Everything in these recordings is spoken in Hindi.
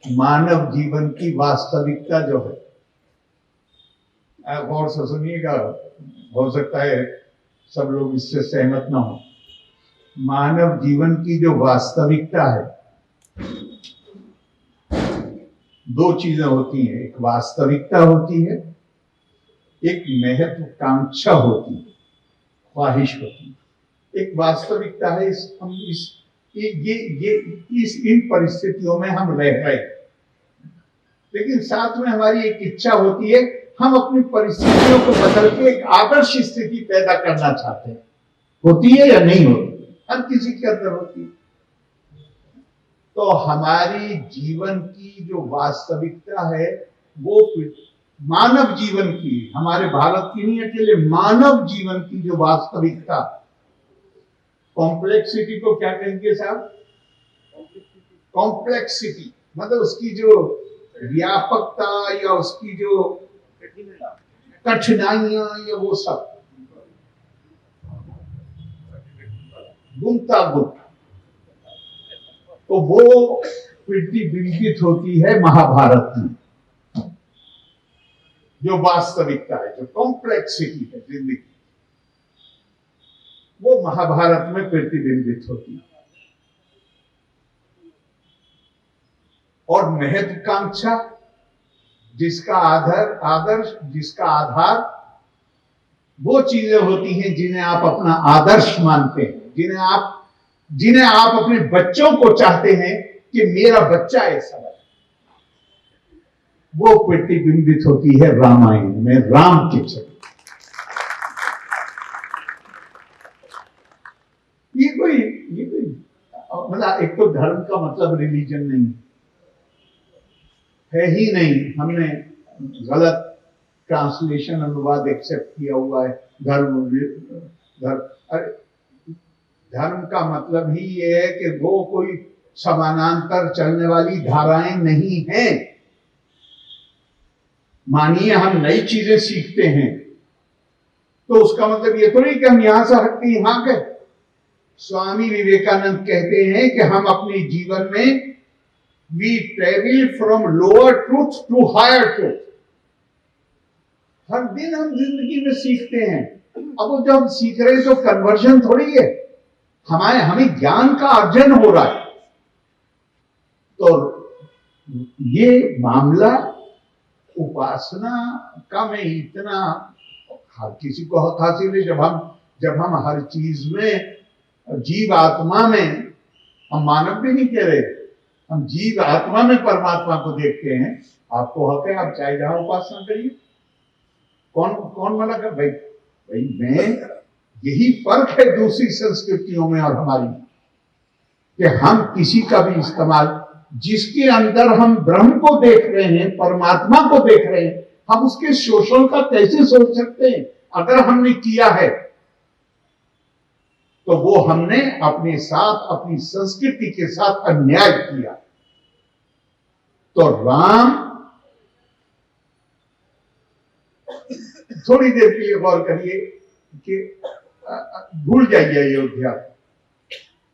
मानव जीवन की वास्तविकता जो है, आप गौर से सुनिएगा, हो सकता है सब लोग इससे सहमत ना हो। मानव जीवन की जो वास्तविकता है, दो चीजें होती हैं, एक वास्तविकता होती है, एक महत्वाकांक्षा होती है, ख्वाहिश होती है। एक वास्तविकता है, इन परिस्थितियों में हम रह रहे हैं, लेकिन साथ में हमारी एक इच्छा होती है, हम अपनी परिस्थितियों को बदल के एक आदर्श स्थिति पैदा करना चाहते हैं। होती है या नहीं होती? हर किसी के अंदर होती है। तो हमारी जीवन की जो वास्तविकता है वो मानव जीवन की, हमारे भारत की नहीं अकेले, मानव जीवन की जो वास्तविकता, कॉम्प्लेक्सिटी को क्या कहेंगे साहब? कॉम्प्लेक्सिटी मतलब उसकी जो व्यापकता या उसकी जो कठिनाइयां या वो सब गुंतागुंत, तो वो प्रतिबिंबित होती है महाभारत में। जो वास्तविकता है, जो कॉम्प्लेक्सिटी है जिंदगी, वो महाभारत में प्रतिबिंबित होती है। और महत्वाकांक्षा, जिसका आदर्श, जिसका आधार वो चीजें होती हैं जिन्हें आप अपना आदर्श मानते हैं, जिन्हें आप अपने बच्चों को चाहते हैं कि मेरा बच्चा ऐसा बने। वो प्रतिबिंबित होती है रामायण में, राम के चरित्र। ये कोई मतलब, एक तो धर्म का मतलब रिलीजन नहीं है ही नहीं, हमने गलत ट्रांसलेशन, अनुवाद एक्सेप्ट किया हुआ है। धर्म का मतलब ही ये है कि वो कोई समानांतर चलने वाली धाराएं नहीं हैं। मानिए हम नई चीजें सीखते हैं तो उसका मतलब ये तो नहीं कि हम यहां से हट के यहां गए। स्वामी विवेकानंद कहते हैं कि हम अपने जीवन में we travel from lower truth to higher truth. हर दिन हम जिंदगी में सीखते हैं। अब वो जब हम सीख रहे हैं तो कन्वर्जन थोड़ी है, हमें ज्ञान का अर्जन हो रहा है। तो ये मामला उपासना का मैं इतना हर किसी को हक हासिल है। जब हम हर चीज में, जीव आत्मा में, हम मानव भी नहीं कह रहे, हम जीव आत्मा में परमात्मा को देखते हैं। आपको हक है, आप चाहे जहां उपासना करिए। कौन मना कर? भाई मैं, यही फर्क है दूसरी संस्कृतियों में और हमारी, कि हम किसी का भी इस्तेमाल, जिसके अंदर हम ब्रह्म को देख रहे हैं, परमात्मा को देख रहे हैं, हम उसके शोषण का कैसे सोच सकते हैं? अगर हमने किया है तो वो हमने अपने साथ, अपनी संस्कृति के साथ अन्याय किया। तो राम, थोड़ी देर के लिए गौर करिए कि भूल जाइए अयोध्या।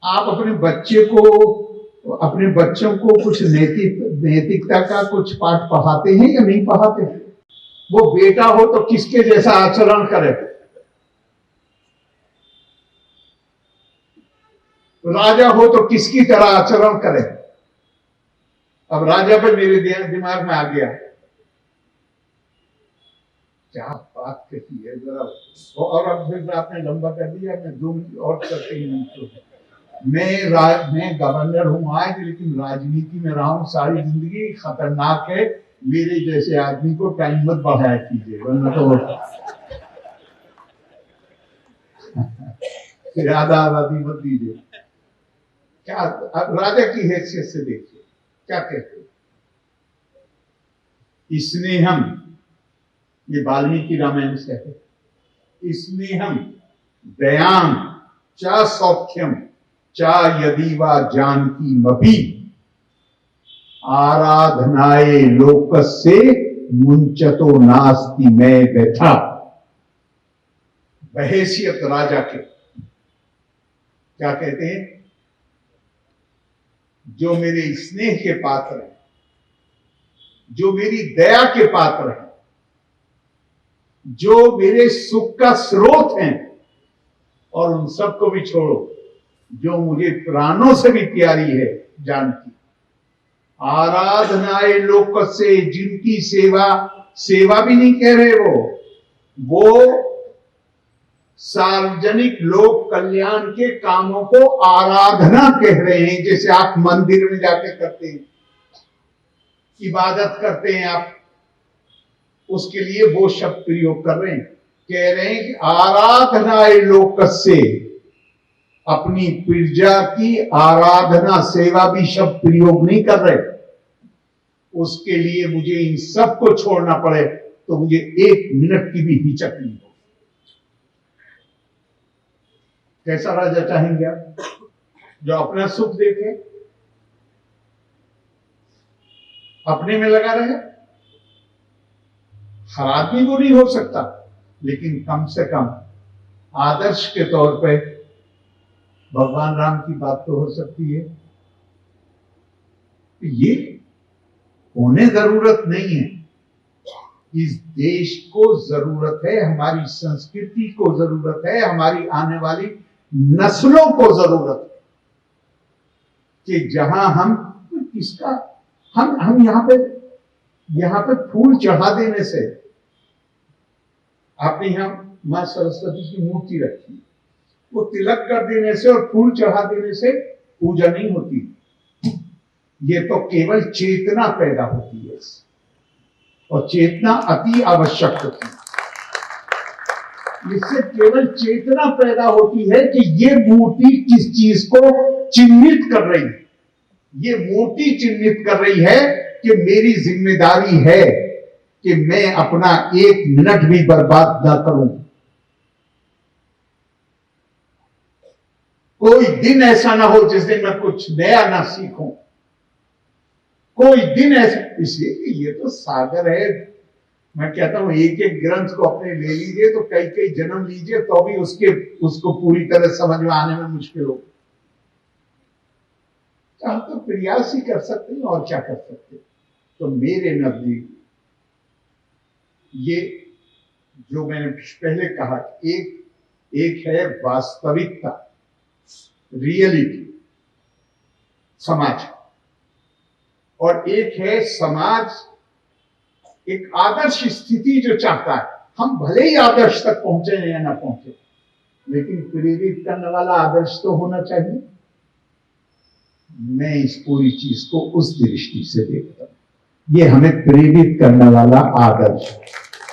आप अपने बच्चों को कुछ नैतिकता का कुछ पाठ पढ़ाते हैं या नहीं पढ़ाते? वो बेटा हो तो किसके जैसा आचरण करे, राजा हो तो किसकी तरह आचरण करे। अब राजा पे मेरे दिमाग में आ गया, क्या बात कहती है जरा। और अब फिर आपने लंबा कर दिया, मैं 2 मिनट और करते ही नहीं तो। मैं गवर्नर हूं आज, लेकिन राजनीति में रहा हूं सारी जिंदगी। खतरनाक है, मेरे जैसे आदमी को टाइम मत बढ़ाया कीजिए, वरना तो ज्यादा आबादी मत दीजिए। क्या अब राजा की हैसियत से देखिए क्या कहते हैं। स्नेहम, ये वाल्मीकि रामायण से है। स्नेहम दयाम च सौख्यम च यदि वा जानकी मपी आराधनाए लोकस्य मुंचतो नास्ति मैं व्यथा। बहैसियत राजा के क्या कहते हैं? जो मेरे स्नेह के पात्र हैं, जो मेरी दया के पात्र हैं, जो मेरे सुख का स्रोत हैं, और उन सबको भी छोड़ो जो मुझे प्राणों से भी प्यारी है, जानकी आराधनाए लोक से, जिनकी सेवा भी नहीं कह रहे, वो सार्वजनिक लोक कल्याण के कामों को आराधना कह रहे हैं। जैसे आप मंदिर में जाके करते हैं, इबादत करते हैं, आप उसके लिए वो शब्द प्रयोग कर रहे हैं। कह रहे हैं कि आराधनाए लोकस्य, अपनी प्रजा की आराधना, सेवा भी शब्द प्रयोग नहीं कर रहे। उसके लिए मुझे इन सबको छोड़ना पड़े तो मुझे 1 मिनट की भी हिचक नहीं हो। कैसा राजा चाहेंगे आप, जो अपना सुख देखे, अपने में लगा रहे? हर आदमी वो नहीं हो सकता, लेकिन कम से कम आदर्श के तौर पे भगवान राम की बात तो हो सकती है। ये होने जरूरत नहीं है। इस देश को जरूरत है, हमारी संस्कृति को जरूरत है, हमारी आने वाली नस्लों को जरूरत है कि जहां हम इसका हम यहां पे फूल चढ़ा देने से, आपने यहां मां सरस्वती की मूर्ति रखी, वो तिलक कर देने से और फूल चढ़ा देने से पूजा नहीं होती। ये तो केवल चेतना पैदा होती है, और चेतना अति आवश्यक होती है। इससे केवल चेतना पैदा होती है कि ये मूर्ति किस चीज को चिन्हित कर रही है। ये मूर्ति चिन्हित कर रही है कि मेरी जिम्मेदारी है कि मैं अपना 1 मिनट भी बर्बाद ना करूं। कोई दिन ऐसा ना हो जिस दिन मैं कुछ नया ना सीखूं। कोई दिन ऐसा, इसलिए कि ये तो सागर है। मैं कहता हूं एक एक ग्रंथ को अपने ले लीजिए तो कई कई जन्म लीजिए तो भी उसको पूरी तरह समझ में आने में मुश्किल हो। हम तो प्रयास ही कर सकते हैं, और क्या कर सकते। तो मेरे नजदीक ये जो मैंने पहले कहा, एक है वास्तविकता, रियलिटी समाज, और एक है समाज एक आदर्श स्थिति जो चाहता है। हम भले ही आदर्श तक पहुंचे या ना पहुंचे, लेकिन प्रेरित करने वाला आदर्श तो होना चाहिए। मैं इस पूरी चीज को उस दृष्टि से देखता हूं। ये हमें प्रेरित करने वाला आदर्श है,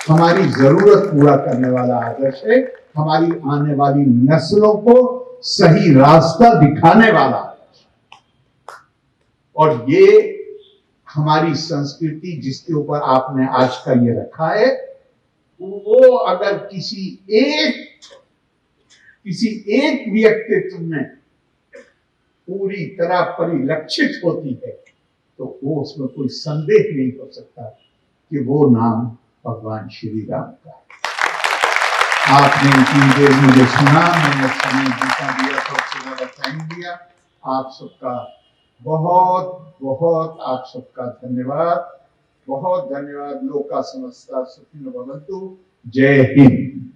हमारी जरूरत पूरा करने वाला आदर्श है, हमारी आने वाली नस्लों को सही रास्ता दिखाने वाला आदर्श। और ये हमारी संस्कृति जिसके ऊपर आपने आज का ये रखा है, वो अगर किसी एक व्यक्तित्व में पूरी तरह परिलक्षित होती है तो वो उसमें कोई संदेह नहीं हो सकता कि वो नाम भगवान श्री राम का है। आपने इतनी देर मुझे सुना, मैंने समय जीता दिया, सबसे ज्यादा टाइम दिया। आप सबका बहुत बहुत आप सबका धन्यवाद, बहुत धन्यवाद। लोका समस्ता सुखिनो भवन्तु। जय हिंद।